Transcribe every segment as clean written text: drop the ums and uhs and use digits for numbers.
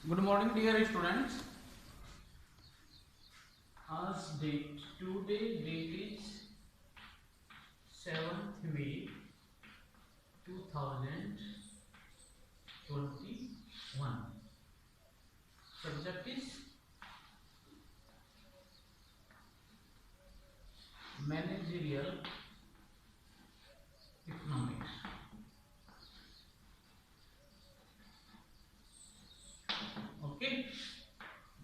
Good morning, dear students. As date today date is 7th May 2021. Subject is managerial economics. Okay,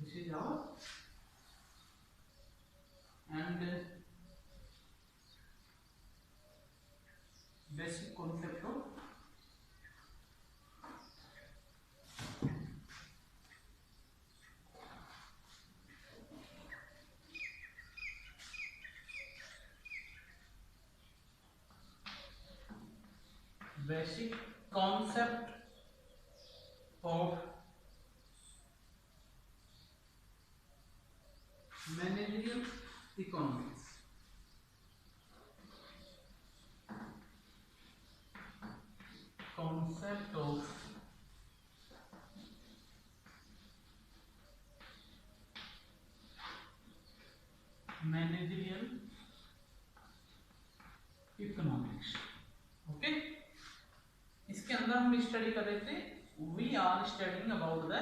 this is our and basic concept of basic concept of managerial economics. Concept of managerial economics. Okay, इसके अंदर हम study कर रहे थे. We are studying about the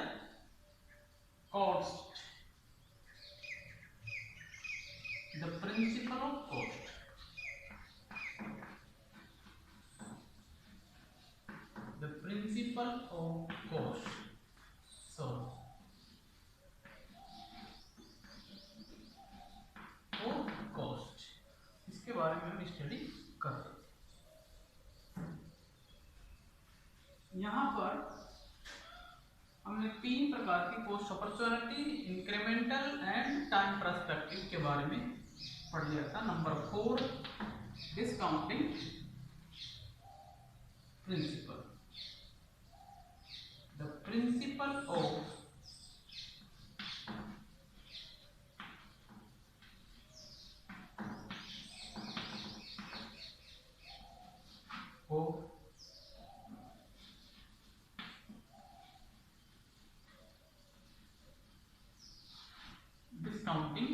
cost, the principle of cost. The principle of cost. So cost, इसके बारे में हम स्टडी कर रहे थे. यहाँ पर हमने 3 प्रकार की cost opportunity, incremental and time perspective के बारे में पढ़ लिया था. Number 4 discounting principle. The principle of discounting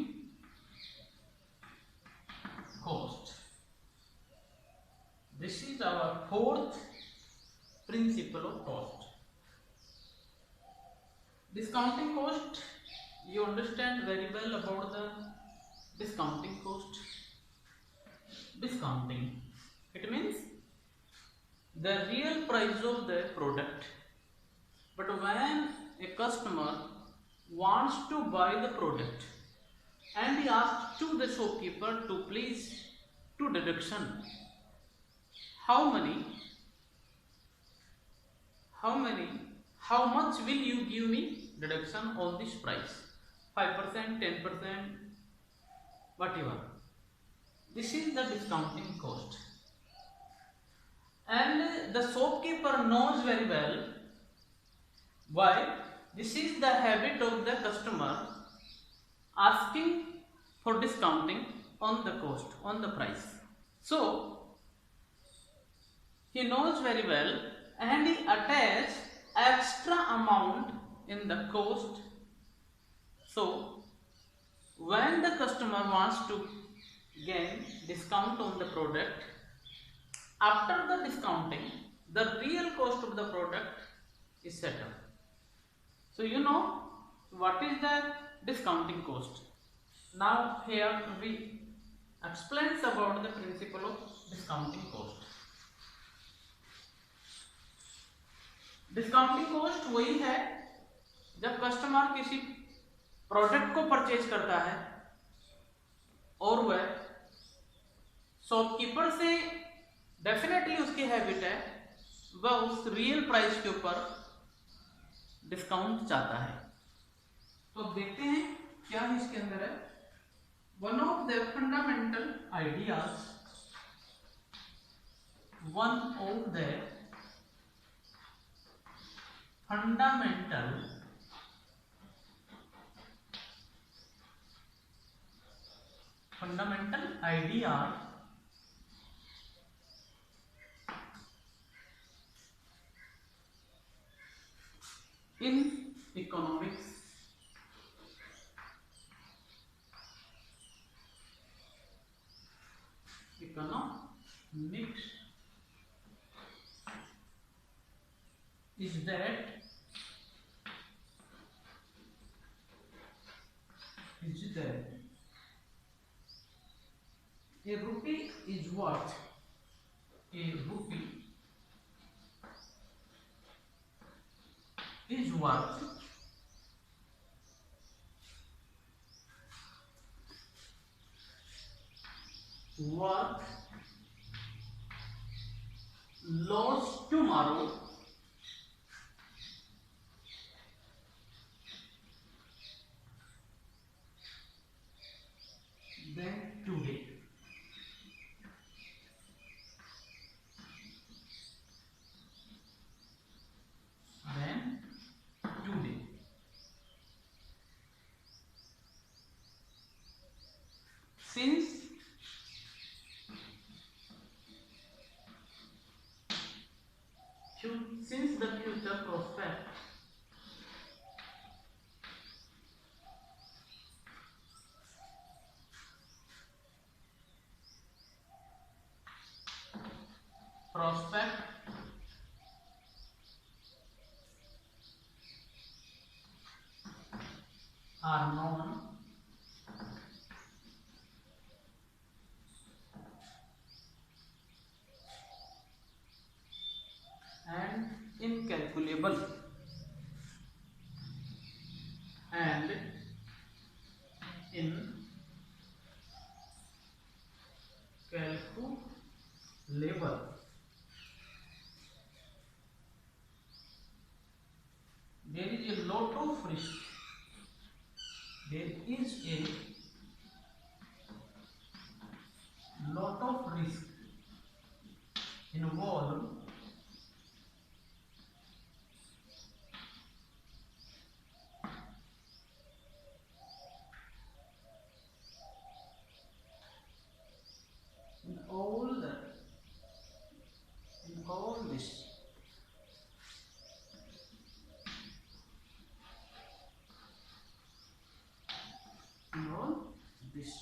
cost. This is our 4th principle of cost. Discounting cost, you understand very well about the discounting cost. Discounting, it means the real price of the product, but when a customer wants to buy the product and he asks to the shopkeeper to please do deduction, how much will you give me deduction on this price? 5%, 10%, whatever. This is the discounting cost, and the shopkeeper knows very well why. This is the habit of the customer asking for discounting on the cost, on the price. So he knows very well and he attaches extra amount in the cost. So when the customer wants to gain discount on the product, after the discounting, the real cost of the product is settled. So you know what is the discounting cost. Now here we explains about the principle of discounting cost. Discounting cost वही है जब customer किसी product को purchase करता है और वह shopkeeper से डेफिनेटली उसकी हैबिट है वह उस रियल प्राइस के ऊपर डिस्काउंट चाहता है. तो अब देखते हैं क्या है इसके अंदर है. One of the fundamental ideas, one of the fundamental idea in Economics. Economics is that a rupee is worth a rupee is worth lost tomorrow than today. Than today. Since the future prospect are known and incalculable and incalculable. There is a lot of risk. There is a lot of risk involved in all this. In all this.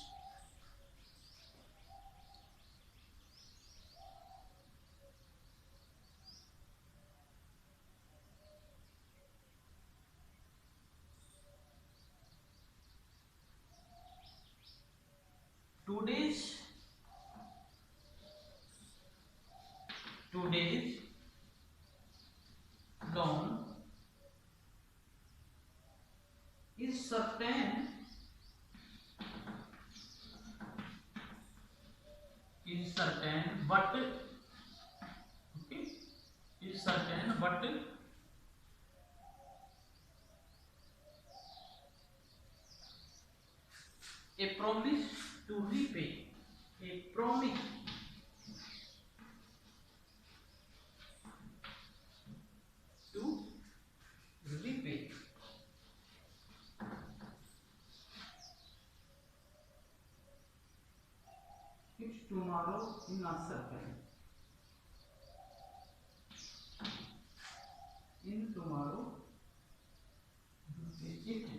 Today's dawn is certain but a promise to repay. A promise to repay. It's tomorrow is not certain. In tomorrow, it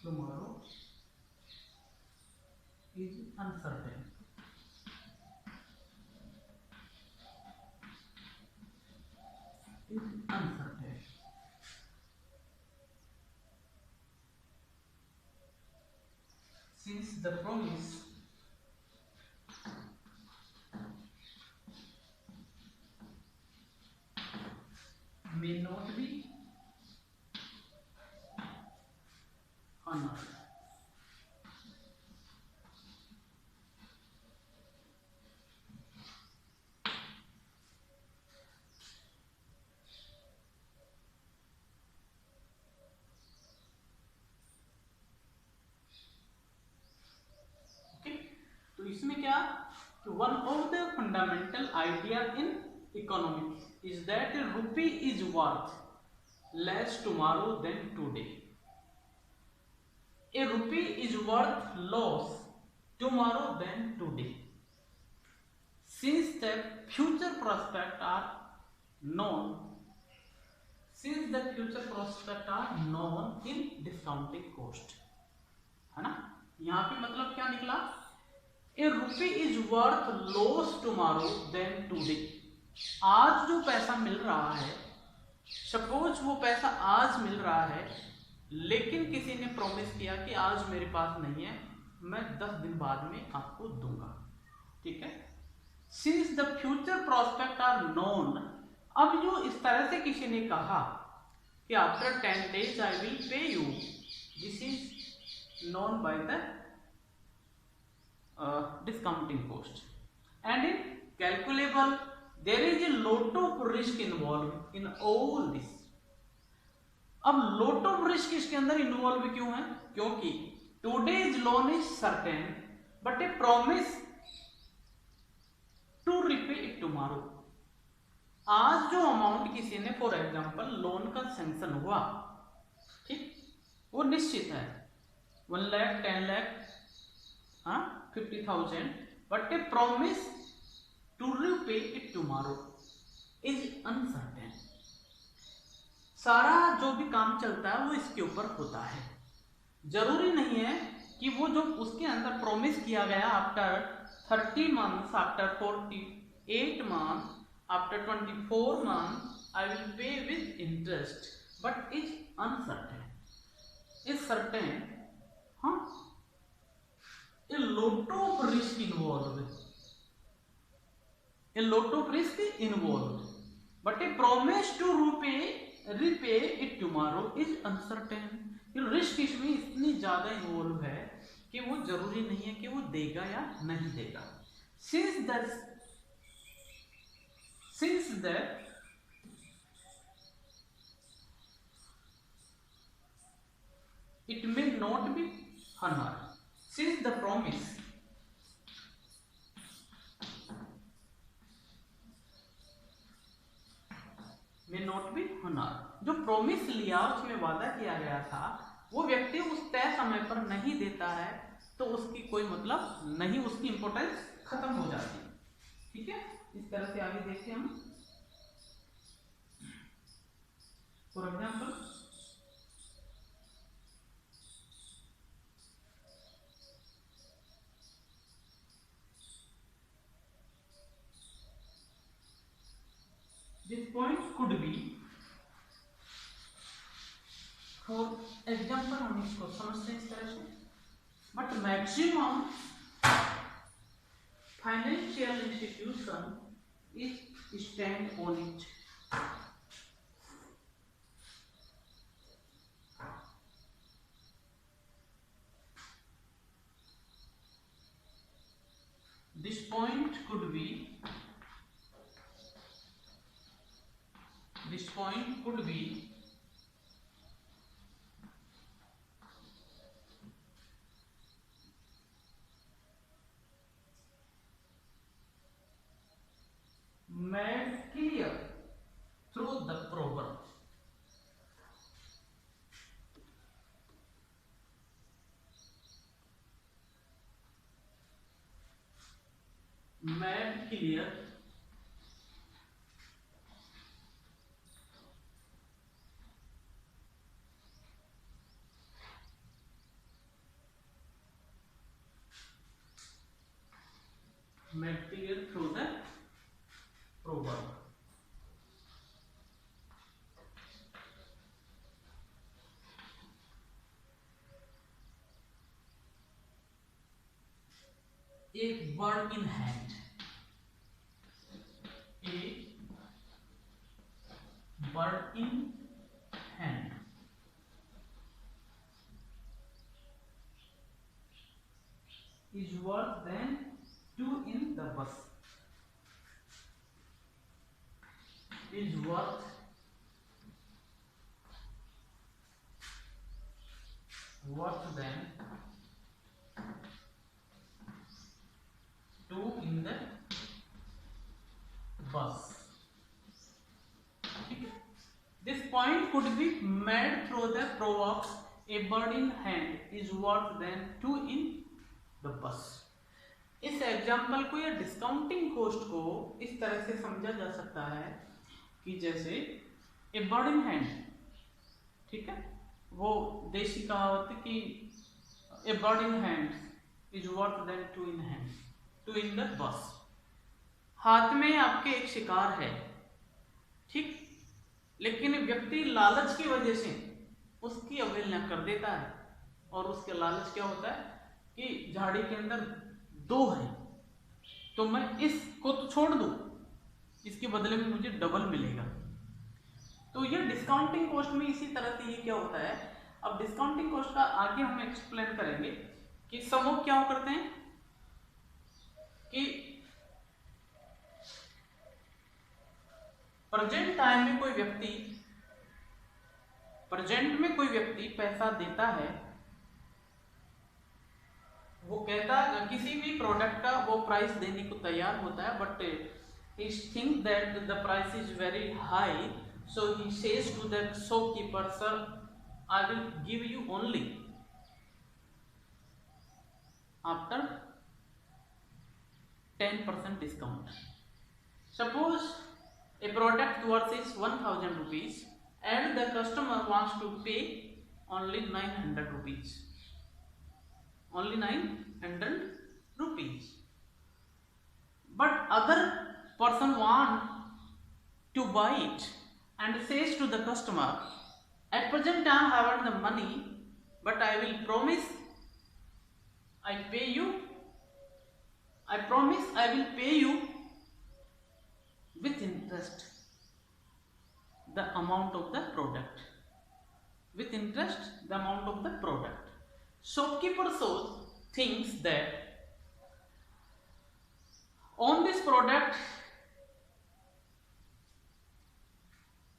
tomorrow is uncertain. Is uncertain. Since the promise may not be honored. तो इसमें क्या one of the fundamental idea in economics is that rupee is worth less tomorrow than today. A rupee is worth less tomorrow than today. since the future prospect are known, since the future prospect are known in discounting cost, है ना। यहाँ पे मतलब क्या निकला, a rupee is worth less tomorrow than today. आज जो पैसा मिल रहा है, सपोज वो पैसा आज मिल रहा है, लेकिन किसी ने प्रॉमिस किया कि आज मेरे पास नहीं है, मैं 10 दिन बाद में आपको दूंगा, ठीक है। Since the future prospect are known, अब जो इस तरह से किसी ने कहा कि after 10 days I will pay you, this is known by the discounting cost, and in calculable there is a lot of risk involved in all this। अब lot of risk इसके अंदर इन्वॉल्व क्यों है, क्योंकि today's loan is certain but a promise to repay it tomorrow। आज जो amount किसी ने फॉर एग्जांपल लोन का सैंक्शन हुआ, ठीक, वो निश्चित है 1 lakh 10 lakh 50,000, but a promise to repay it tomorrow is uncertain। सारा जो भी काम चलता है वो इसके ऊपर होता है। जरूरी नहीं है कि वो जो उसके अंदर प्रॉमिस किया गया after 30 months, after 48 months, after 24 months I will pay with interest, but is uncertain, is certain, हाँ, a lot of risk involved, a lot of risk involved, but a promise to repay it tomorrow is uncertain। Risk इसमें इतनी ज्यादा involve है कि वो जरूरी नहीं है कि वो देगा या नहीं देगा। since that it may not be honored, since the promise may not be honored, जो प्रॉमिस लिया उसमें वादा किया गया था वो व्यक्ति उस तय समय पर नहीं देता है तो उसकी कोई मतलब नहीं, उसकी इंपॉर्टेंस खत्म हो जाती है, ठीक है। इस तरह से आगे देखते हैं हम। For example this point could be, for example हम इसको समझते हैं इस तरह से, but maximum financial institution is stand on it. This point could be, this point could be made clear through the proverb। made clear through the proverb। एक bird in hand, a bird in hand is worth than 2 in the bus, is worth than 2 in the bus, ठीक है। This point could be made through the proverbs a bird in hand is worth than 2 in the bus। इस example को या discounting cost को इस तरह से समझा जा सकता है कि जैसे ए बर्ड इन हैंड, ठीक है, वो देसी कहावत कि a bird in hand is worth than two in hand, two in the bush. हाथ में आपके एक शिकार है, ठीक, लेकिन व्यक्ति लालच की वजह से उसकी अवहेलना कर देता है, और उसके लालच क्या होता है कि झाड़ी के अंदर दो है तो मैं इसको तो छोड़ दूं, इसके बदले में मुझे डबल मिलेगा। तो ये डिस्काउंटिंग कॉस्ट में इसी तरह से ये क्या होता है। अब डिस्काउंटिंग कॉस्ट का आगे हम एक्सप्लेन करेंगे कि समूह क्या करते हैं कि प्रेजेंट में कोई व्यक्ति पैसा देता है, वो कहता है किसी भी प्रोडक्ट का वो प्राइस देने को तैयार होता है, but he think that the price is very high, so he says to the shopkeeper, sir, I will give you only after 10% discount. Suppose a product worth is 1000 rupees and the customer wants to pay only 900 rupees, only 900 rupees, but other person want to buy it and says to the customer, at present I haven't the money, but I will promise I will pay you with interest the amount of the product, with interest the amount of the product. Shopkeeper thinks that on this product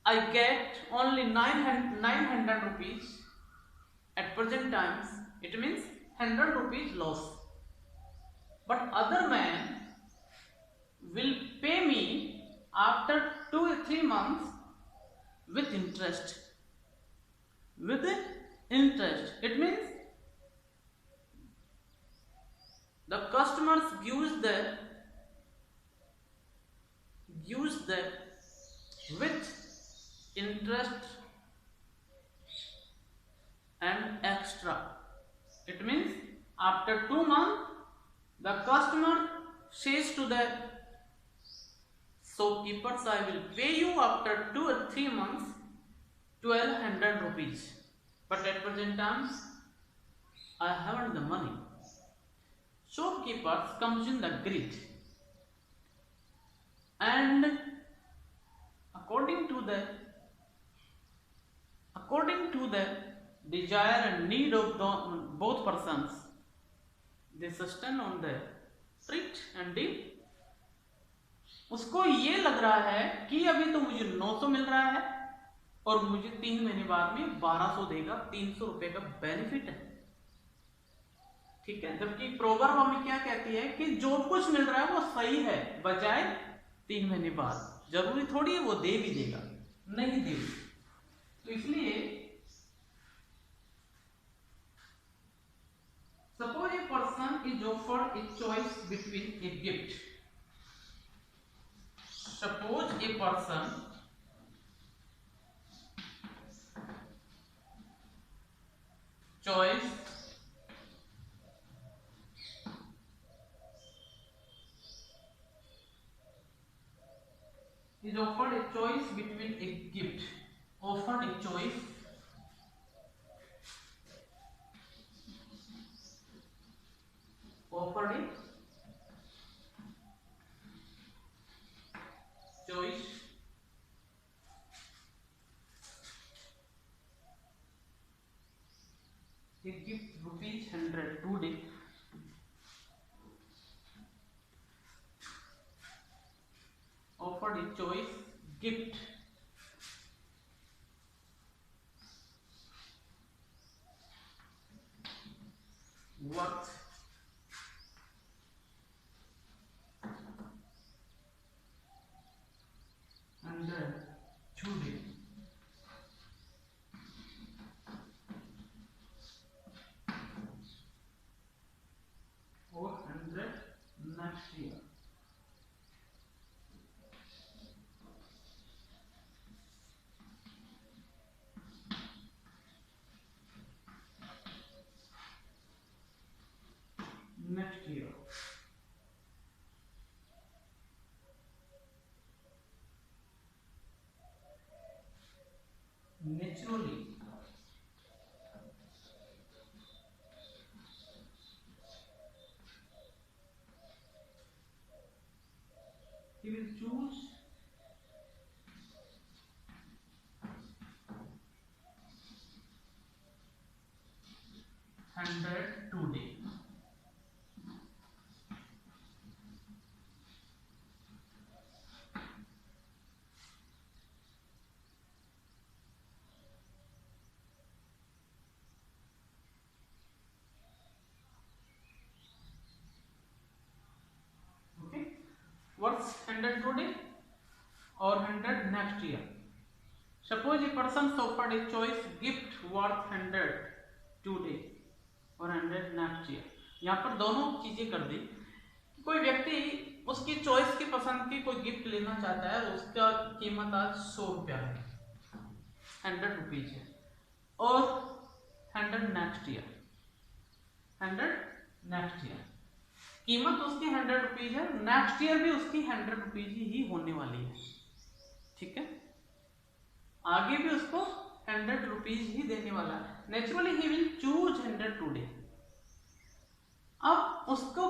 I get only 900 rupees at present times, it means 100 rupees loss, but other man will pay me after 2 or 3 months with interest. With interest, it means the customers gives the with interest and extra. It means after 2 months the customer says to the shopkeepers, I will pay you after 2 or 3 months 1200 rupees, but at present times I haven't the money. Shopkeepers comes in the greed, and according to the desire and need of both persons, they sustain on the treat and deal. उसको ये लग रहा है कि अभी तो मुझे 900 मिल रहा है और मुझे 3 महीने बाद में 1200 देगा, 300 रुपए का बेनिफिट है, ठीक है। जबकि प्रोवर्ब हमें क्या कहती है कि जो कुछ मिल रहा है वो सही है, बजाय 3 महीने बाद। जरूरी थोड़ी है वो दे भी देगा, नहीं दे। तो इसलिए suppose a person is offered a choice between a gift. Suppose a person choice is offered a choice between a gift, offered a choice offered a choice a gift rupees 100 today, offered a choice gift worth 100 today. Or 100 next year. Naturally, he will choose today. Okay, what's 100 today or 100 next year? Suppose a person offered a choice gift worth 100 today और 100 next year. यहाँ पर दोनों चीजें कर दी। कोई व्यक्ति उसकी choice की पसंद की कोई गिफ्ट लेना चाहता है, उसका कीमत आज 100 रुपया है, 100 रुपीज है, और 100 नेक्स्ट ईयर, 100 नेक्स्ट ईयर कीमत उसकी 100 रुपीज है, नेक्स्ट ईयर भी उसकी 100 रुपीज ही होने वाली है। ठीक है, आगे भी उसको 100 रुपीज ही देने वाला है। Naturally he will choose 100 today. अब उसको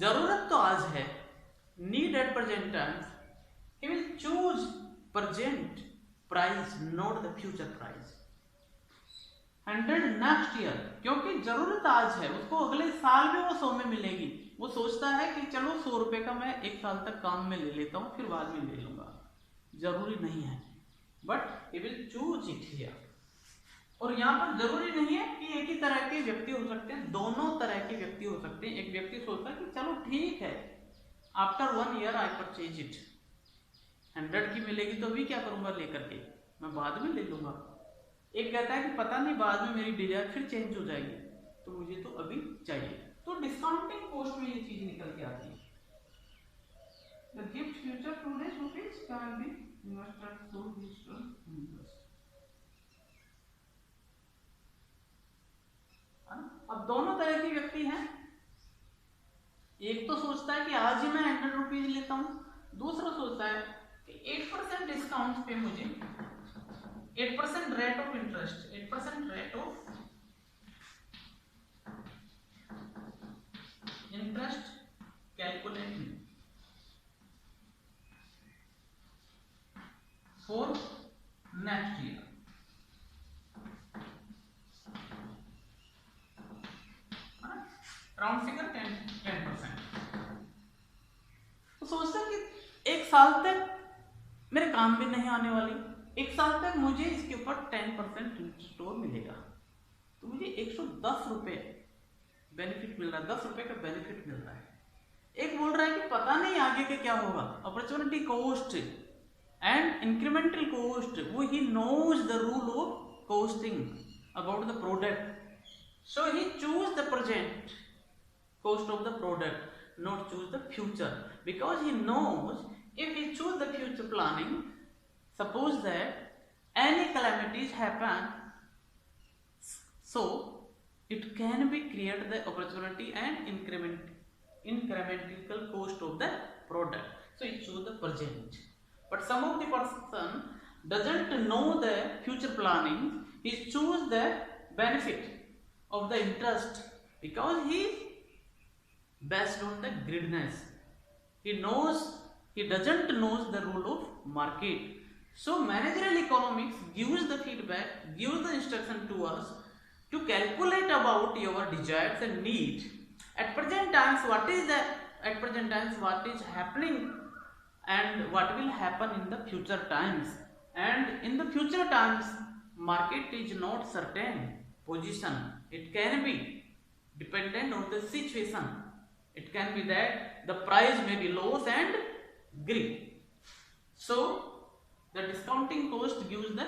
जरूरत तो आज है, need at present times, he will choose present price, not the future price. 100 next year, क्योंकि जरूरत आज है, उसको अगले साल भी वो 100 में मिलेगी। वो सोचता है कि चलो 100 रुपए का मैं 1 साल तक काम में ले लेता हूं, फिर बाद में ले लूंगा, जरूरी नहीं है, but he will choose it here. और यहाँ पर जरूरी नहीं है कि एक ही तरह के व्यक्ति हो सकते हैं, दोनों तरह के व्यक्ति हो सकते हैं। एक व्यक्ति सोचता है कि चलो ठीक है, after 1 year I purchase it, 100 की मिलेगी तो भी क्या करूंगा लेकर के, मैं बाद में ले लूंगा। एक कहता है कि पता नहीं बाद में मेरी डिजायर फिर चेंज हो जाएगी, तो मुझे तो अभी चाहिए। तो डिस्काउंटिंग कॉस्ट में ये चीज निकल के आती है। The gift future today's rupees can be invested through digital investment. अब दोनों तरह के व्यक्ति हैं। एक तो सोचता है कि आज ही मैं 100 रुपीज लेता हूं, दूसरा सोचता है कि 8% डिस्काउंट पे मुझे 8% rate of interest, 8% rate of interest calculate for next year. Round figure 10%। तो सोचता कि 1 साल तक मेरे काम भी नहीं आने वाली, 1 साल तक मुझे इसके ऊपर 10% इंटरेस्ट और मिलेगा, तो मुझे 110 रुपए बेनिफिट मिल रहा है, 10 रुपए का बेनिफिट मिल रहा है। एक बोल रहा है कि पता नहीं आगे के क्या होगा, opportunity cost and incremental cost, वो he knows the rule of costing about the product, so he choose the present cost of the product, not choose the future, because he knows if he choose the future planning, suppose that any calamities happen, so it can be create the opportunity and incremental cost of the product, so he choose the present. But some of the person doesn't know the future planning, he choose the benefit of the interest because he based on the greediness, he doesn't knows the rule of market. So managerial economics gives the feedback, gives the instruction to us to calculate about your desires and need. At present times what is happening and what will happen in the future times, and in the future times market is not certain position, it can be dependent on the situation. It can be that the price may be loss and greed. So the discounting cost gives the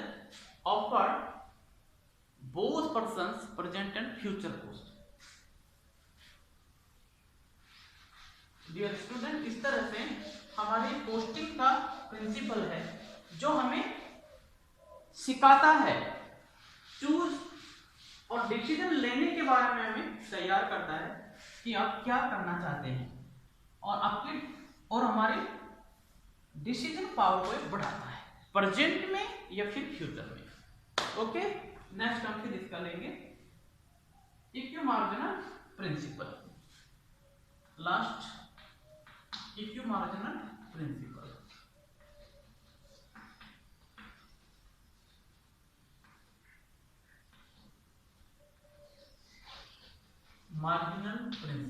offer both persons present and future cost. Dear student, इस तरह से हमारी costing का principal है जो हमें सिखाता है, चूज और डिसीजन लेने के बारे में हमें तैयार करता है कि आप क्या करना चाहते हैं, और हमारे डिसीजन पावर को ये बढ़ाता है, प्रेजेंट में या फिर फ्यूचर में। ओके, नेक्स्ट हम फिर इसका लेंगे equi marginal principle. Last equi marginal principle. Marginal principal